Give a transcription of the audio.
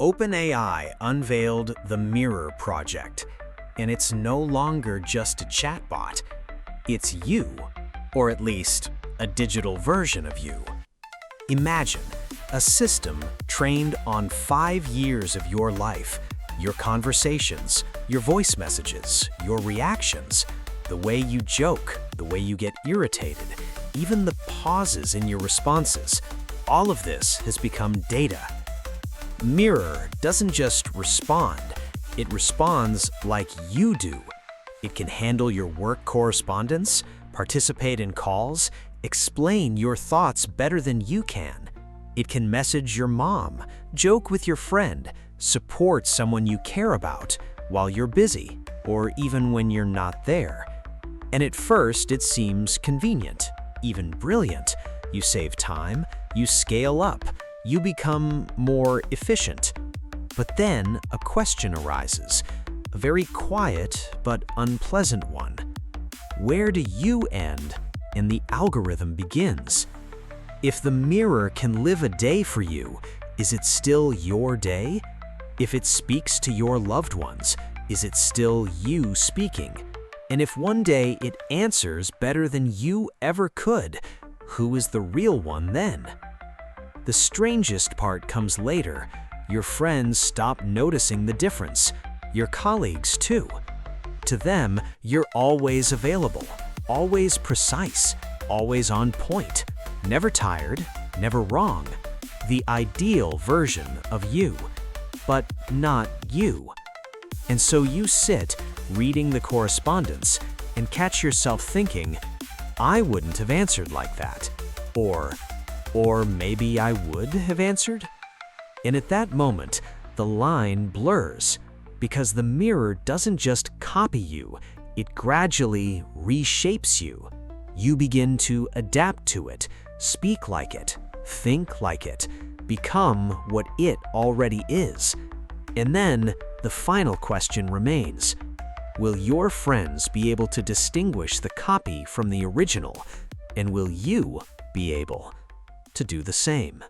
OpenAI unveiled the Mirror project, and it's no longer just a chatbot. It's you, or at least a digital version of you. Imagine a system trained on 5 years of your life, your conversations, your voice messages, your reactions, the way you joke, the way you get irritated, even the pauses in your responses. All of this has become data. Mirror doesn't just respond, it responds like you do. It can handle your work correspondence, participate in calls, explain your thoughts better than you can. It can message your mom, joke with your friend, support someone you care about while you're busy, or even when you're not there. And at first, it seems convenient, even brilliant. You save time, you scale up, you become more efficient. But then a question arises, a very quiet but unpleasant one. Where do you end and the algorithm begins? If the mirror can live a day for you, is it still your day? If it speaks to your loved ones, is it still you speaking? And if one day it answers better than you ever could, who is the real one then? The strangest part comes later. Your friends stop noticing the difference. Your colleagues too. To them, you're always available, always precise, always on point, never tired, never wrong. The ideal version of you, but not you. And so you sit reading the correspondence and catch yourself thinking, I wouldn't have answered like that. Or maybe I would have answered? And at that moment, the line blurs, because the mirror doesn't just copy you, it gradually reshapes you. You begin to adapt to it, speak like it, think like it, become what it already is. And then the final question remains. Will your friends be able to distinguish the copy from the original? And will you be able to do the same?